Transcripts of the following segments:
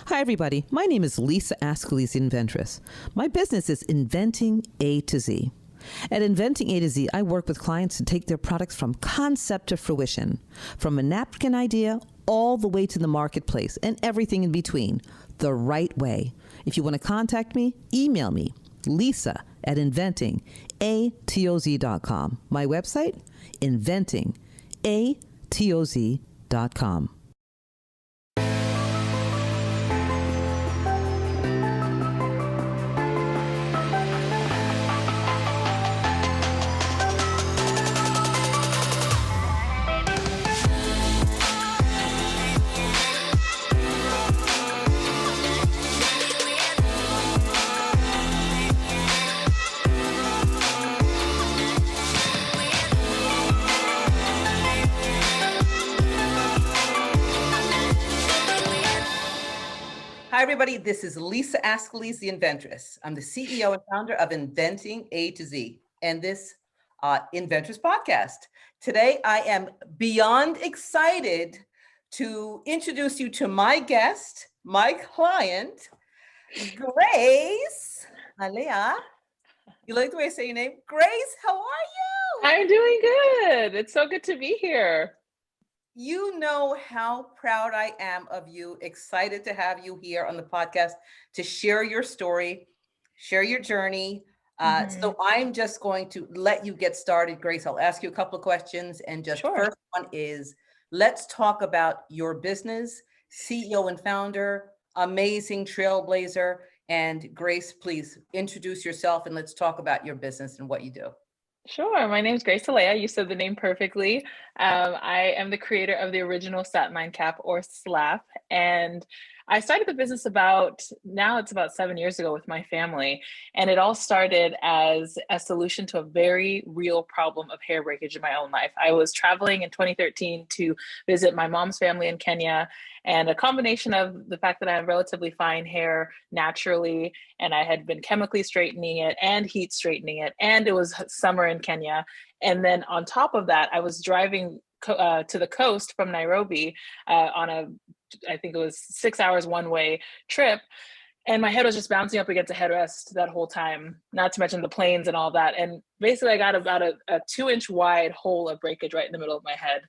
Hi, everybody. My name is Lisa Ascalise Inventress. My business is Inventing A to Z. At Inventing A to Z, I work with clients to take their products from concept to fruition, from a napkin idea all the way to the marketplace and everything in between, the right way. If you want to contact me, email me, Lisa at inventingatoz.com. My website, inventingatoz.com. Hi, everybody. This is Lisa Ascalise, the Inventress. I'm the CEO and founder of Inventing A to Z and this Inventress podcast. Today, I am beyond excited to introduce you to my guest, my client, Grace Eleyae. You like the way I say your name? Grace, how are you? I'm doing good. It's so good to be here. You know how proud I am of you, excited to have you here on the podcast to share your story, share your journey. So I'm just going to let you get started, Grace. I'll ask you a couple of questions. And just First one is, let's talk about your business, CEO and founder, amazing trailblazer. And Grace, please introduce yourself and let's talk about your business and what you do. Sure. My name is Grace Eleyae. You said the name perfectly. I am the creator of the original Satin Cap, or SLAP. And I started the business about 7 years ago with my family. And it all started as a solution to a very real problem of hair breakage in my own life. I was traveling in 2013 to visit my mom's family in Kenya. And a combination of the fact that I have relatively fine hair naturally, and I had been chemically straightening it and heat straightening it, and it was summer in Kenya. And then on top of that, I was driving to the coast from Nairobi on I think it was 6 hours one way trip. And my head was just bouncing up against a headrest that whole time, not to mention the planes and all that. And basically I got about a 2-inch wide hole of breakage right in the middle of my head.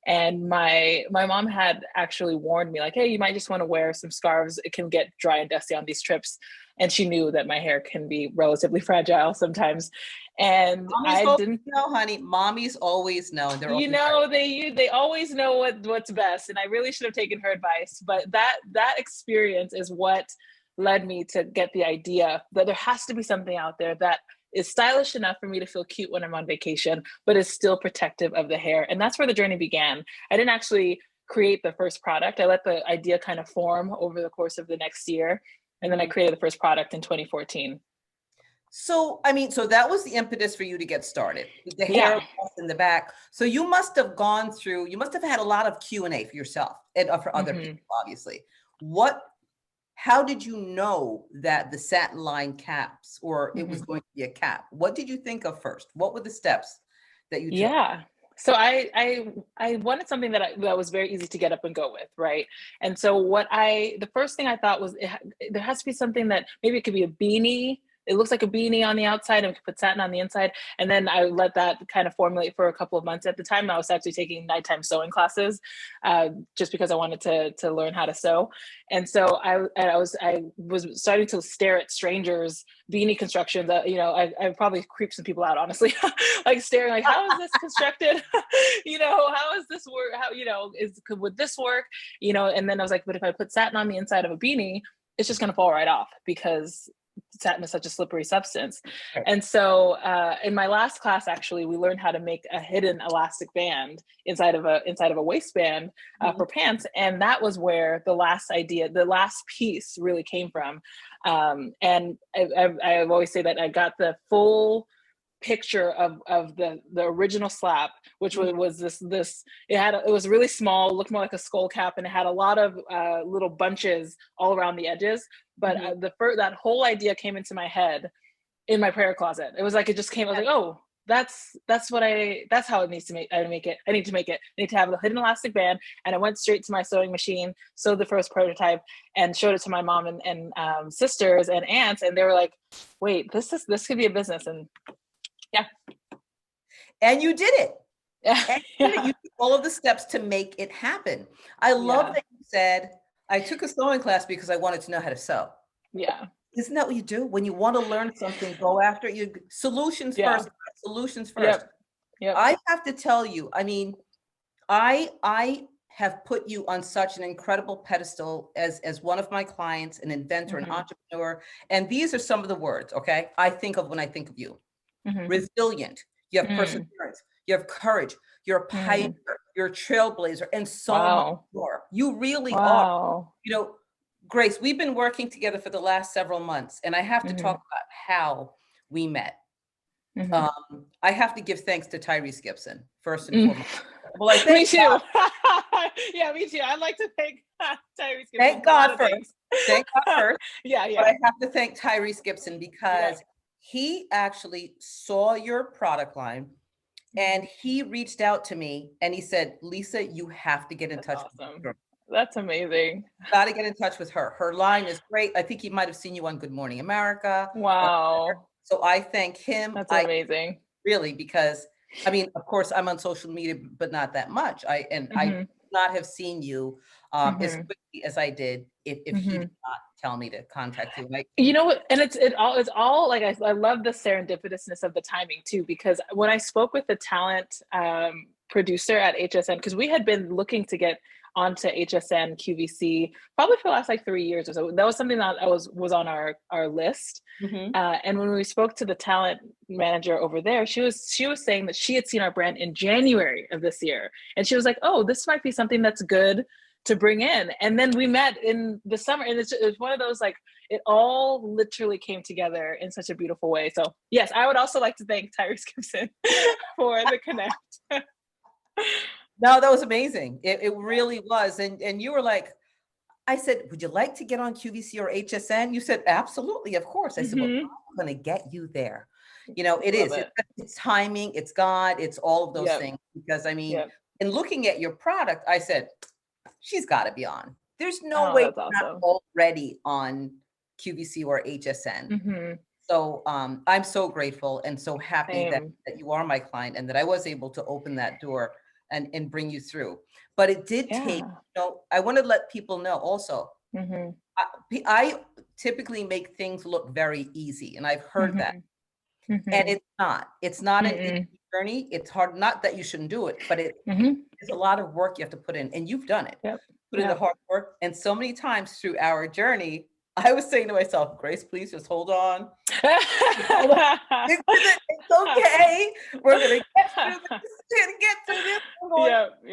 And my mom had actually warned me, like, hey, you might just want to wear some scarves. It can get dry and dusty on these trips. And she knew that my hair can be relatively fragile sometimes. And I didn't know, honey. Mommies always know. They always know what's best. And I really should have taken her advice. But that experience is what led me to get the idea that there has to be something out there that is stylish enough for me to feel cute when I'm on vacation, but is still protective of the hair. And that's where the journey began. I didn't actually create the first product. I let the idea kind of form over the course of the next year. And then I created the first product in 2014. So that was the impetus for you to get started. The hair in the back. So you must have had a lot of Q&A for yourself and for other people, obviously. How did you know that the satin line caps, or it was going to be a cap? What did you think of first? What were the steps that you took? Yeah. So I wanted something that was very easy to get up and go with, right? And so the first thing I thought was there has to be something that maybe it could be a beanie. It looks like a beanie on the outside and we could put satin on the inside. And then I let that kind of formulate for a couple of months. At the time, I was actually taking nighttime sewing classes just because I wanted to learn how to sew. And so I was starting to stare at strangers' beanie constructions. I probably creeped some people out, honestly, like staring like, how is this constructed? How is this work? Would this work? And then I was like, but if I put satin on the inside of a beanie, it's just going to fall right off because satin is such a slippery substance. Right. And so in my last class, actually, we learned how to make a hidden elastic band inside of a waistband for pants. And that was where the last piece really came from. And I always say that I got the full picture of the original SLAP, which was this it was really small, looked more like a skull cap, and it had a lot of little bunches all around the edges. But that whole idea came into my head in my prayer closet. It was like it just came. I was like, oh, that's how it needs to make it. I need to make it. I need to have a hidden elastic band. And I went straight to my sewing machine, sewed the first prototype, and showed it to my mom and sisters and aunts, and they were like, "Wait, this could be a business." And yeah, and you did it. yeah, And you took all of the steps to make it happen. I love that you said, "I took a sewing class because I wanted to know how to sew." yeah, Isn't that what you do? When you want to learn something, go after it. You solutions first, solutions first. Yep. I have to tell you, I mean, I have put you on such an incredible pedestal as one of my clients, an inventor, an entrepreneur. And these are some of the words, okay, I think of when I think of you. Resilient, you have perseverance, you have courage, you're a pioneer, you're a trailblazer, and so much more. You really are. You know, Grace, we've been working together for the last several months, and I have to talk about how we met. I have to give thanks to Tyrese Gibson, first and foremost. Well, I thank me too. God. Yeah, me too. I'd like to thank Tyrese Gibson. Thank God first. Thank God first. Yeah. But I have to thank Tyrese Gibson because he actually saw your product line and he reached out to me and he said, "Lisa, you have to get in touch with her. That's amazing. Got to get in touch with her. Her line is great." I think he might have seen you on Good Morning America. Wow. So I thank him. That's amazing. Really, because I mean, of course, I'm on social media, but not that much. I would not have seen you as quickly as I did if he did not tell me to contact you. You know what? And it's all like I love the serendipitousness of the timing too, because when I spoke with the talent producer at HSN, because we had been looking to get onto HSN QVC probably for the last like 3 years or so. That was something that was on our list. And when we spoke to the talent manager over there, she was saying that she had seen our brand in January of this year, and she was like, "Oh, this might be something that's good to bring in." And then we met in the summer, and it's one of those like it all literally came together in such a beautiful way. So yes, I would also like to thank Tyrese Gibson for the connect. No, that was amazing. It really was. And you were like, I said, "Would you like to get on QVC or HSN?" You said, "Absolutely, of course." I said, "Well, I'm going to get you there." You know, it's timing, it's God, it's all of those things. Because I mean, in looking at your product, I said, she's got to be on. There's no way she's not already on QVC or HSN. So I'm so grateful and so happy that you are my client and that I was able to open that door and bring you through. But it did take, I want to let people know also, I typically make things look very easy, and I've heard that. And it's not an easy journey. It's hard, not that you shouldn't do it, but it's a lot of work you have to put in, and you've done it. Put in the hard work. And so many times through our journey, I was saying to myself, "Grace, please just hold on. It's okay. We're going to get through this. We're going to get through this.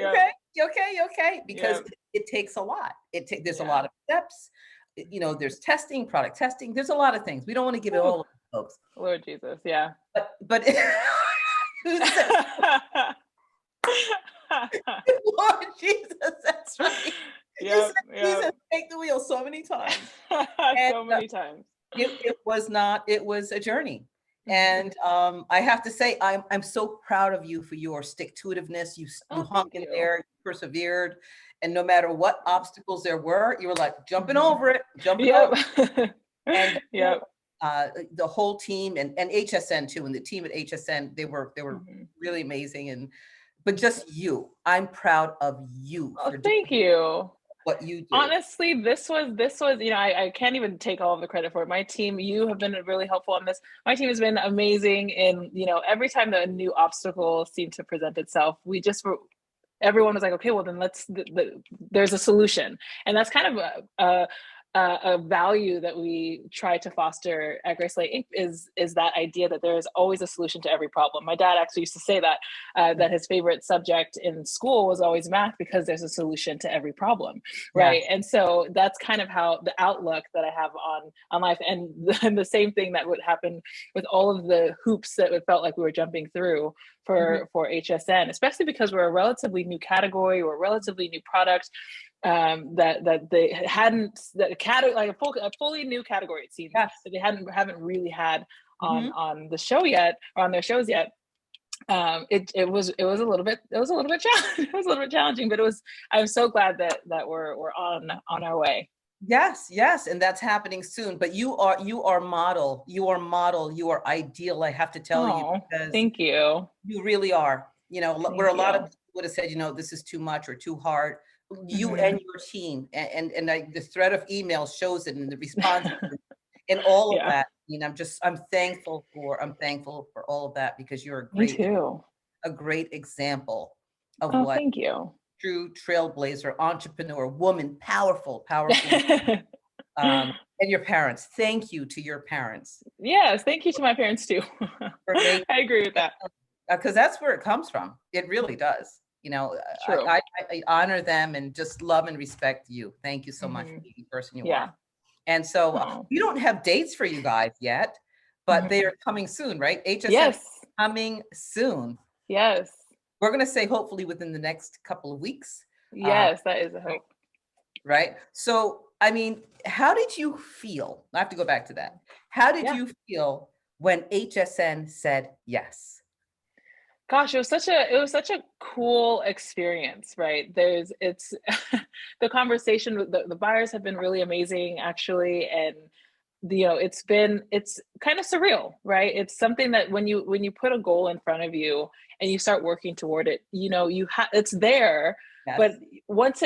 Okay? You okay? Because it takes a lot. There's a lot of steps. You know, there's testing, product testing. There's a lot of things. We don't want to give it all to folks. Lord Jesus, But Lord Jesus, that's right. Jesus, take the wheel so many times. So many times. It was a journey. And I have to say, I'm so proud of you for your stick-to-itiveness. You hung in there, you persevered, and no matter what obstacles there were, you were like jumping over it, over it. And the whole team and HSN too, and the team at HSN, they were really amazing. But just you, I'm proud of you. Thank you. What you do. Honestly, this was, you know, I can't even take all of the credit for it. My team, you have been really helpful on this. My team has been amazing in, you know, every time that a new obstacle seemed to present itself, everyone was like, "Okay, well then there's a solution." And that's kind of a value that we try to foster at Grace Eleyae Inc. is that idea that there is always a solution to every problem. My dad actually used to say that that his favorite subject in school was always math because there's a solution to every problem, right? And so that's kind of how the outlook that I have on life, and the same thing that would happen with all of the hoops that it felt like we were jumping through for HSN, especially because we're a relatively new category, we're a relatively new product. That they hadn't like a fully new category, it seems, that they haven't really had on the show yet, or on their shows yet. it was a little bit challenging. It was a little bit challenging, but I'm so glad that we're on our way. Yes, yes, and that's happening soon. But you are model, you are ideal. I have to tell you, Oh, because thank you. you really are. Where a Thank lot of you. people would have said, this is too much or too hard. You Hmm. and your team, the thread of emails shows it, and the response and all of Yeah, that. I'm thankful for all of that, because you're me too. a great example of Oh, what thank you. true trailblazer, entrepreneur, woman, powerful. And your parents. Thank you to your parents Yes, thank you to my parents too. for making, I agree with that. because that's where it comes from. It really does. True. I honor them and just love and respect you. Thank you so much for Hmm. being the person you Yeah. are. And so Oh. we don't have dates for you guys yet, but they Mhm. are coming soon, right? HSN Yes. coming soon. Yes. We're going to say hopefully within the next couple of weeks. Uh, Yes, that is a hope. right? So, I mean, how did you feel? I have to go back to that. How did Yeah. you feel when HSN said yes? Gosh, it was such a cool experience, right? It's the conversation with the buyers have been really amazing actually, and it's kind of surreal, right? It's something that when you put a goal in front of you and you start working toward it, it's there, but Yes. once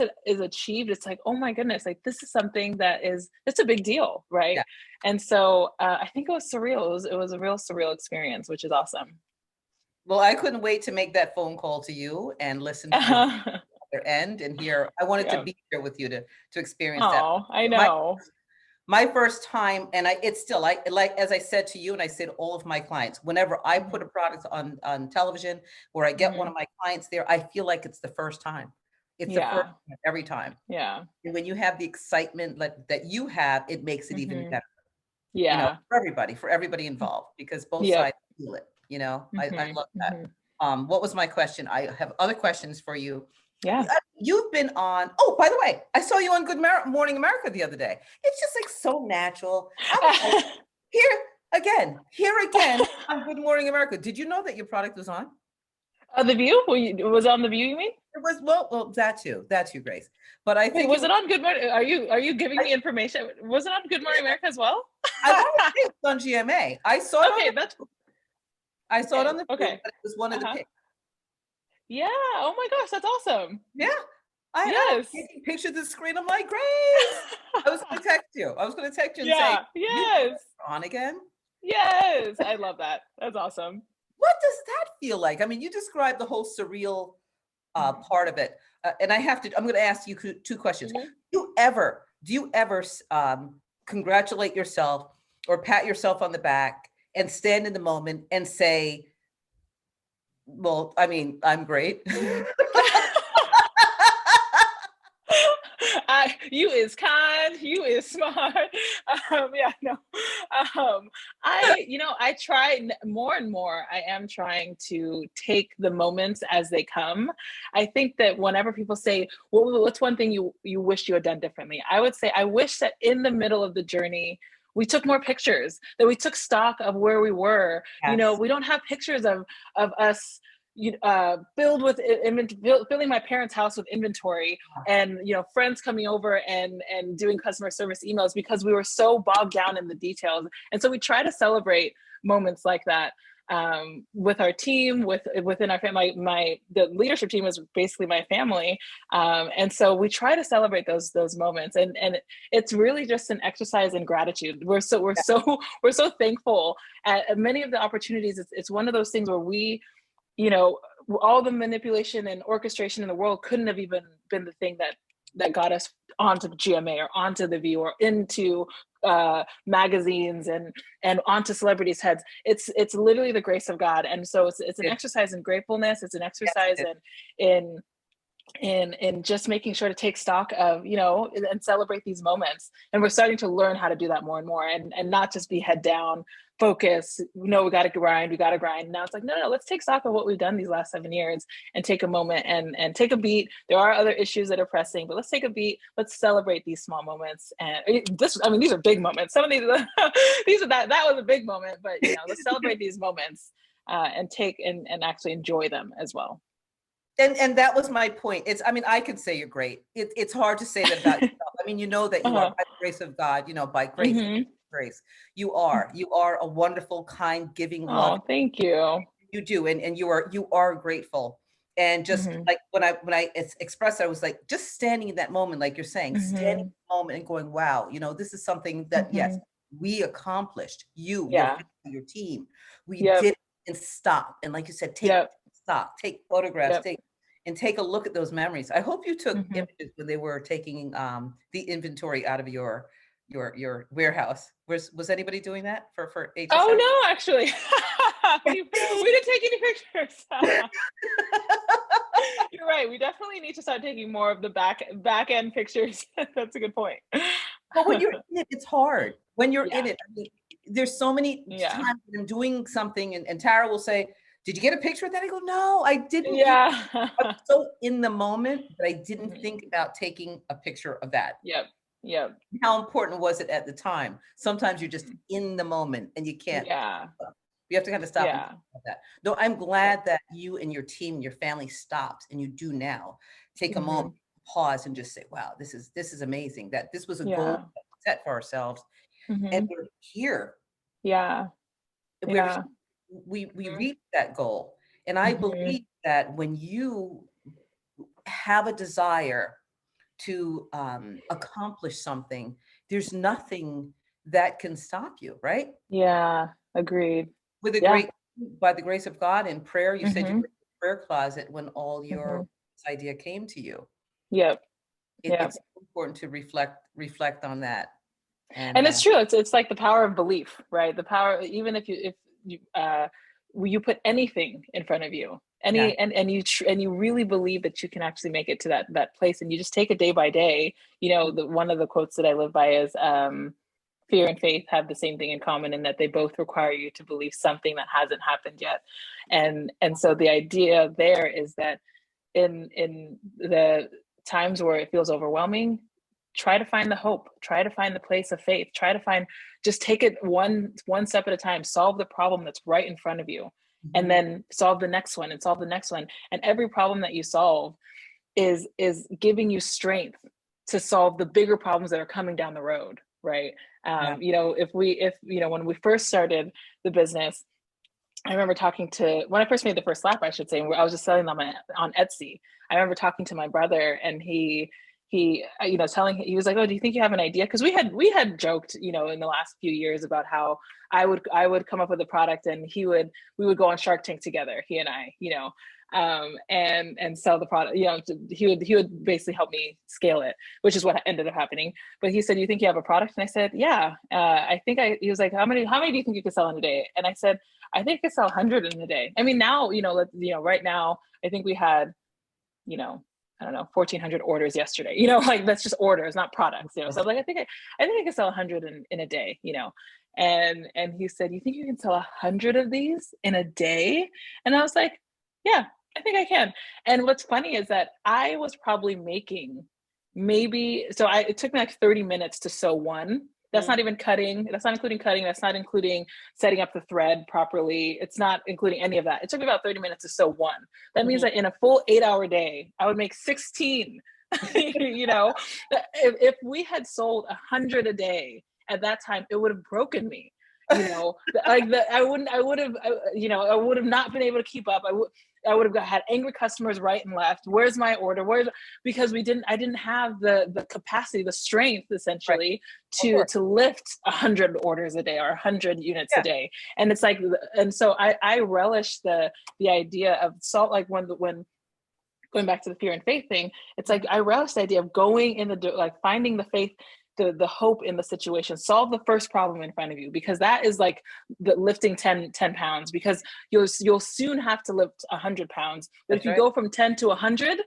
it is achieved, it's like, oh my goodness, like this is something it's a big deal, right? Yeah. And so I think it was surreal. It was a real surreal experience, which is awesome. Well, I couldn't wait to make that phone call to you and listen to your other end and hear. I wanted to Yeah. be here with you to experience that. Oh, I My know. my first time, and it's still, like as I said to you, and I said to all of my clients, whenever I put a product on television, or I get one Hmm. of my clients there, I feel like it's the first time. It's the first Yeah. time every time. Yeah. And when you have the excitement that you have, it makes it even Hmm. better, Yeah. for everybody involved, because both Yep. sides feel it. I Hmm. love that. Hmm. What was my question? I have other questions for you. Yeah. You've been on, oh, by the way, I saw you on Morning America the other day. It's just like so natural. I'm like, here again on Good Morning America. Did you know that your product was on? The View? Was it on The View, you mean? It was, well, that too, Grace. But I Wait, think it was was, it on Good Morning? Are you giving I, me information? Was it on Good Morning America as well? I want to say it was on GMA. I saw it Okay, on that's I saw it okay. on the View, Okay. but it was one of the Uh-huh. picks. Yeah. Oh my gosh, that's awesome. Yeah. I was Yes. taking pictures of the screen. I'm like, Grace. I was going to text you. And say, Yeah. you Yes. on again? Yes. I love that. That's awesome. What does that feel like? I mean, you described the whole surreal Mhm. part of it. And I'm going to ask you two questions. Mhm. Do you ever congratulate yourself or pat yourself on the back and stand in the moment and say, well, I mean, I'm great. You is kind, you is smart. Yeah, no. I try more and more. I am trying to take the moments as they come. I think that whenever people say, what's one thing you wish you had done differently? I would say, I wish that in the middle of the journey, we took more pictures, that we took stock of where we were. Yes. We don't have pictures of us filling my parents' house with inventory, and friends coming over and doing customer service emails, because we were so bogged down in the details. And so we try to celebrate moments like that, with our team, within our family. The leadership team is basically my family, and so we try to celebrate those moments, and it's really just an exercise in gratitude. We're so thankful at many of the opportunities. It's one of those things where you know, all the manipulation and orchestration in the world couldn't have even been the thing that got us onto GMA or onto The View or into magazines and onto celebrities' heads. It's literally the grace of God, and so it's an It- exercise in gratefulness. It's an yes, exercise it in just making sure to take stock of, and celebrate these moments. And we're starting to learn how to do that more and more, and not just be head down focus. We got to grind. Now it's like, no, let's take stock of what we've done these last 7 years and take a moment and take a beat. There are other issues that are pressing, but let's take a beat. Let's celebrate these small moments. And these are big moments. Some of these that was a big moment, but let's celebrate these moments. and take and actually enjoy them as well. And that was my point. I mean, I could say you're great. It's hard to say that about yourself. I mean, you know that you are, by the grace of God, by grace, grace. You are a wonderful, kind, giving, love. Oh, thank you. You do, and you are grateful. And just like when I expressed it, I was like, just standing in that moment, like you're saying, standing in the moment and going, wow, this is something that, yes, we accomplished. Your family, your team, we did, and stop. And like you said, stop, take photographs, take a look at those memories. I hope you took images when they were taking the inventory out of your warehouse. Was anybody doing that for HSM? Oh no, actually. we didn't take any pictures. You're right. We definitely need to start taking more of the back end pictures. That's a good point. But when you're in it, it's hard. When you're in it, I mean, there's so many times when I'm doing something and Tara will say, did you get a picture of that? I go, no, I didn't. Yeah. I'm so in the moment that I didn't think about taking a picture of that. Yep. How important was it at the time? Sometimes you're just in the moment and you can't. Yeah. You have to kind of stop and think about that. No, I'm glad that you and your team, your family stopped, and you do now take a moment, pause, and just say, wow, this is amazing. That this was a goal that we set for ourselves. And we're here. We reached that goal. And I believe that when you have a desire to accomplish something, there's nothing that can stop you, right? Yeah, agreed. With by the grace of God and prayer, you said you were in the prayer closet when all your idea came to you. It's important to reflect on that. And it's true. It's like the power of belief, right? The power, even if you put anything in front of you, and you really believe that you can actually make it to that place, and you just take it day by day. One of the quotes that I live by is, fear and faith have the same thing in common, in that they both require you to believe something that hasn't happened yet. And so the idea there is that in the times where it feels overwhelming, try to find the hope, try to find the place of faith, just take it one step at a time, solve the problem that's right in front of you, and then solve the next one and solve the next one. And every problem that you solve is giving you strength to solve the bigger problems that are coming down the road. Right. If when we first started the business, I remember when I first made the first slap, I should say, I was just selling them on Etsy. I remember talking to my brother, and he he was like, oh, do you think you have an idea? Because we had joked, in the last few years about how I would come up with a product, and we would go on Shark Tank together, he and I, and sell the product. He would basically help me scale it, which is what ended up happening. But he said, you think you have a product? And I said, yeah. He was like, how many do you think you could sell in a day? And I said, I think I could sell 100 in a day. I mean, now, right now, I think we had, I don't know, 1,400 orders yesterday, like that's just orders, not products, So I'm like, I think I could sell 100 in a day, and he said, you think you can sell 100 of these in a day? And I was like, yeah, I think I can. And what's funny is that I was probably making it took me like 30 minutes to sew one. That's not even cutting. That's not including cutting. That's not including setting up the thread properly. It's not including any of that. It took me about 30 minutes to sew one. That means that in a full 8-hour day, I would make 16. If we had sold 100 a day at that time, it would have broken me. I would have not been able to keep up. I would have had angry customers right and left. Where's my order? Because I didn't have the capacity, the strength, essentially, to lift 100 orders a day or 100 units a day. And it's like, and so I relish the idea of salt, like when going back to the fear and faith thing, it's like, I relish the idea of going in finding the faith, the hope in the situation, solve the first problem in front of you, because that is like the lifting 10 pounds, because you'll soon have to lift 100 pounds. But if you go from 10 to 100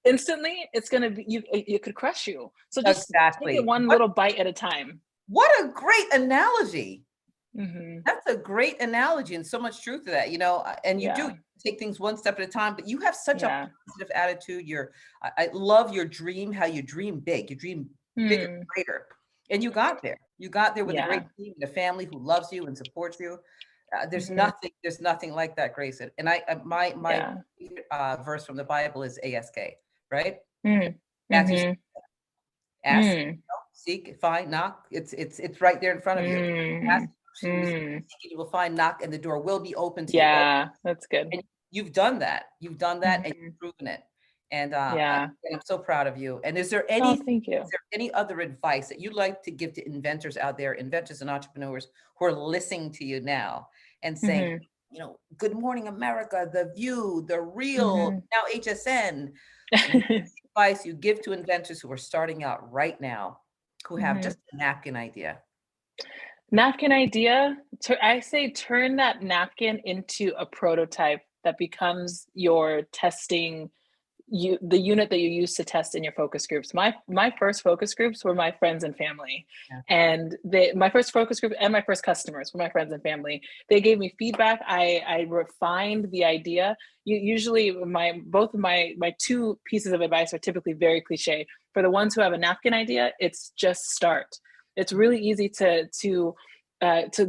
instantly, it's going to be, it could crush you. So just take it one little bite at a time. What a great analogy. That's a great analogy, and so much truth to that, and you do take things one step at a time, but you have such a positive attitude. I love your dream, how you dream big, you dream bigger, greater. And you got there with a great team and a family who loves you and supports you. There's Mhm. nothing like that, Grace. And I, my Yeah. verse from the Bible is ASK, right? Mm. Matthew, Mhm. ask, Mm. seek, find, knock. It's right there in front of you. Ask, Mm. you will receive, Mm. seek, and you will find, knock, and the door will be open to you. Yeah, that's good. And you've done that. You've done that, and Mhm. you've proven it. And Yeah. I'm so proud of you. And Oh, thank is you. there any other advice that you'd like to give to inventors out there, inventors and entrepreneurs who are listening to you now and saying, Mhm. Good Morning America, The View, The Real, Mhm. now HSN. What advice you give to inventors who are starting out right now, who have Mhm. just a napkin idea? Napkin idea. I say turn that napkin into a prototype that becomes your testing the unit that you use to test in your focus groups. My first focus groups were my friends and family, Yeah. and my first focus group and my first customers were my friends and family. They gave me feedback. I refined the idea. Usually both of my two pieces of advice are typically very cliche. For the ones who have a napkin idea, it's just start. It's really easy to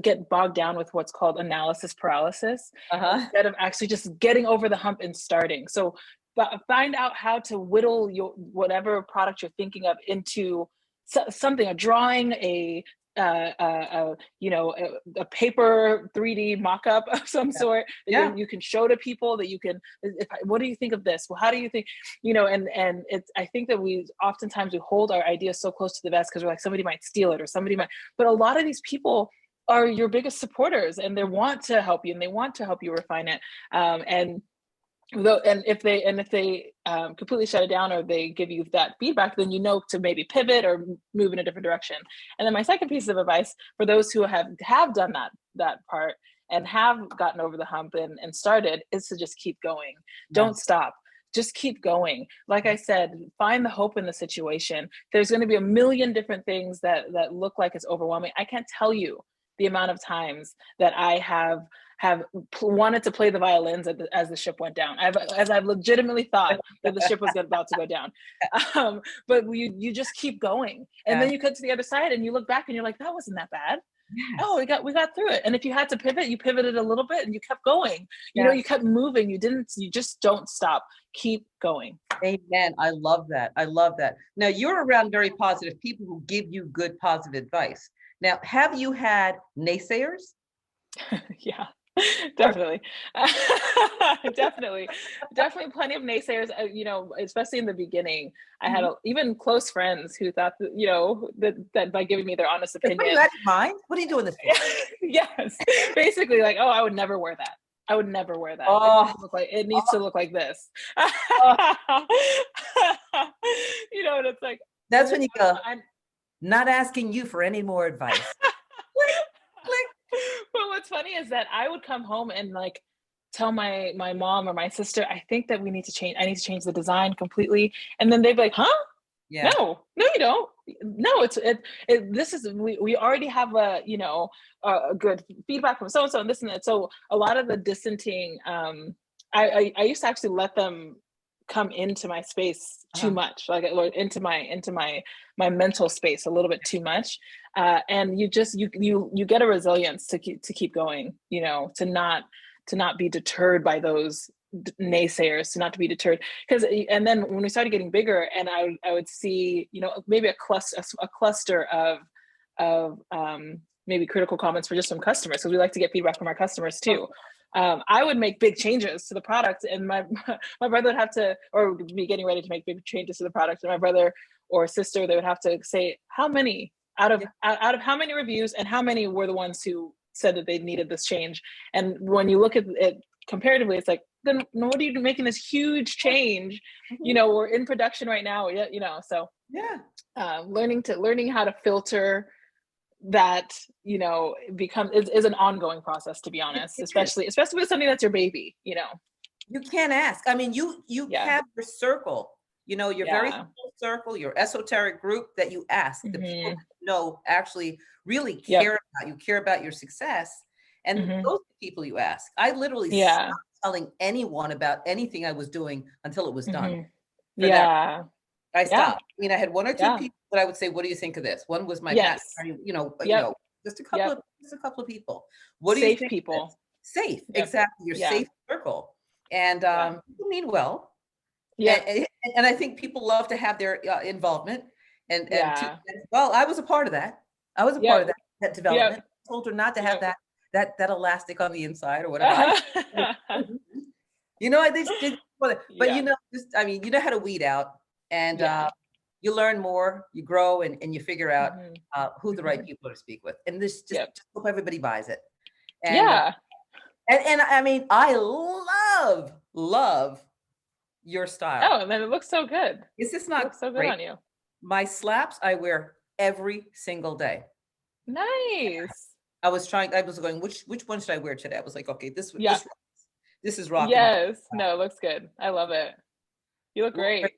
get bogged down with what's called analysis paralysis Uh-huh. instead of actually just getting over the hump and starting. So find out how to whittle your whatever product you're thinking of into something, a drawing, a paper 3D mock-up of some Yeah. sort that Yeah. you can show to people, that you can, what do you think of this? Well, how do you think, and it's, I think that we oftentimes we hold our ideas so close to the vest because we're like, somebody might steal it or somebody might, but a lot of these people are your biggest supporters, and they want to help you, and they want to help you refine it. And if they completely shut it down, or they give you that feedback, then you know to maybe pivot or move in a different direction. And then my second piece of advice for those who have done that part and have gotten over the hump and started, is to just keep going. Don't Yes. stop. Just keep going. Like I said, find the hope in the situation. There's going to be a million different things that look like it's overwhelming. I can't tell you the amount of times that I have wanted to play the violins as the ship went down. As I've legitimately thought that the ship was about to go down. But you just keep going, and Yeah. then you cut to the other side, and you look back, and you're like, that wasn't that bad. Yes. Oh, we got through it. And if you had to pivot, you pivoted a little bit, and you kept going. Yes. You kept moving. You just don't stop. Keep going. Amen. I love that. I love that. Now, you're around very positive people who give you good, positive advice. Now, have you had naysayers? Yeah, definitely. Definitely. Definitely plenty of naysayers, especially in the beginning. I had even close friends who thought that by giving me their honest What are you opinion. out of mind? What are you doing this for? Yes, basically like, oh, I would never wear that. I would never wear that. Oh, It needs to look like this. oh, And it's like, that's when you go, I'm not asking you for any more advice. Click, click. But what's funny is that I would come home and like tell my mom or my sister, I think that I need to change the design completely. And then they'd be like, huh? Yeah. No, you don't. No, this is, we already have a good feedback from so and so and this and that. So a lot of the dissenting, I used to actually let them come into my space too much, like into my mental space a little bit too much. And you get a resilience to keep going, to not be deterred by those naysayers, to not to be deterred. And then when we started getting bigger, and I would see, maybe a cluster of maybe critical comments for just some customers, because we like to get feedback from our customers too. I would make big changes to the product, and my brother would have to, or be getting ready to make big changes to the product, and my brother or sister, they would have to say, how many out of how many reviews, and how many were the ones who said that they needed this change. And when you look at it comparatively, it's like, then what are you making this huge change? We're in production right now. So learning how to filter that, is an ongoing process, to be honest, especially with something that's your baby. You can't ask. I mean, you have your circle, your very small circle, your esoteric group that you ask, the people that you know actually really care about you, care about your success. And those are the people you ask. I literally stopped telling anyone about anything I was doing until it was done. For that, I stopped. I mean, I had one or two people that I would say, what do you think of this? One was my pastor, Just a couple Yep. of people. What do you Safe think? people. Safe, Yep. exactly. Your Yeah. safe circle, and Yeah. people mean well. Yeah. And I think people love to have their involvement. Yeah. Well, I was a part of that. I was a part of Yep. that development. Yep. I told her not to have Yep. that elastic on the inside or whatever. I they did, but Yeah. I mean, you know how to weed out, and Yeah. you learn more, you grow, and you figure out Mhm. who the right people to speak with. And this Yep. just hope everybody buys it. And Yeah. and I mean, I love your style. Oh, and then it looks so good. Is this It not looks so good great? on you. My slaps I wear every single day. Nice. I was going, which one should I wear today? I was like, okay, Yeah. this is rocking. Yes. No, it looks good. I love it. You look great.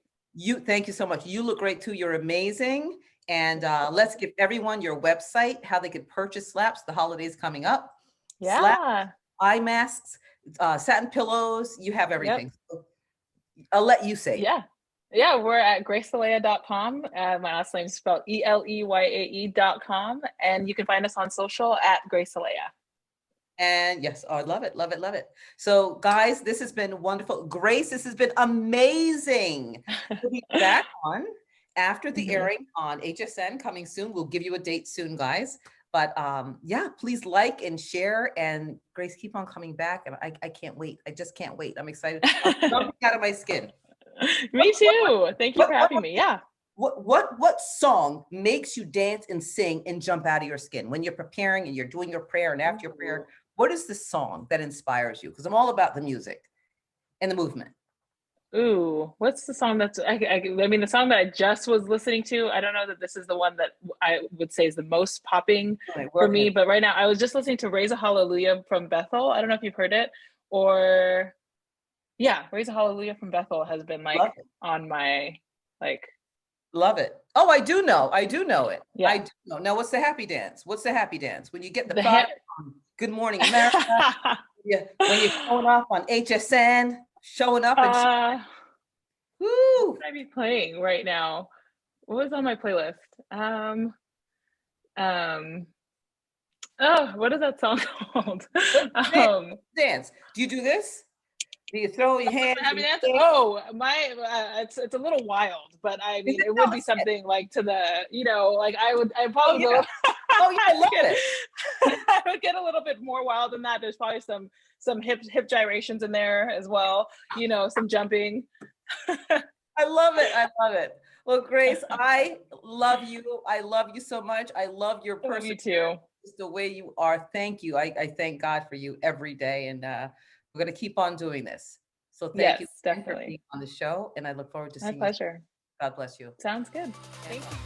Thank you so much. You look great too. You're amazing. And let's give everyone your website, how they could purchase slaps. The holidays coming up. Yeah. Slaps, eye masks, satin pillows. You have everything. Yep. So I'll let you say. Yeah. Yeah, we're at graceeleyae.com. My last name is spelled ELEYAE.com. And you can find us on social at Grace Eleyae. And yes, I love it, love it, love it. So guys, this has been wonderful. Grace, this has been amazing. We'll be back on after the airing on HSN coming soon. We'll give you a date soon, guys. But yeah, please like and share. And Grace, keep on coming back. And I can't wait. I just can't wait. I'm excited. I'm jumping out of my skin. Me too. Thank you for having me. Yeah. What song makes you dance and sing and jump out of your skin when you're preparing and you're doing your prayer and after your prayer? What is the song that inspires you? Because I'm all about the music and the movement. Ooh, what's the song that's, I mean, the song that I just was listening to, I don't know that this is the one that I would say is the most popping for me, but right now I was just listening to Raise a Hallelujah from Bethel. I don't know if you've heard it, or yeah, Raise a Hallelujah from Bethel has been like on my, like. Love it. Oh, I do know it. Yeah. I do know. Now, what's the happy dance? What's the happy dance? When you get the product on Good Morning America, when you're showing up on HSN, showing up and woo. What should I be playing right now? What was on my playlist? Oh, what is that song called? Dance. Do you do this? Do you throw your hands? Oh, it's a little wild, but I mean, it would be something like to the, like I probably go. Oh yeah, I love it. I would get a little bit more wild than that. There's probably some hip gyrations in there as well. Some jumping. I love it. I love it. Well, Grace, I love you. I love you so much. I love your person. You too. Just the way you are. Thank you. I thank God for you every day, and we're going to keep on doing this. So thank you definitely for being on the show, and I look forward to seeing you. My pleasure. God bless you. Sounds good. Thank you.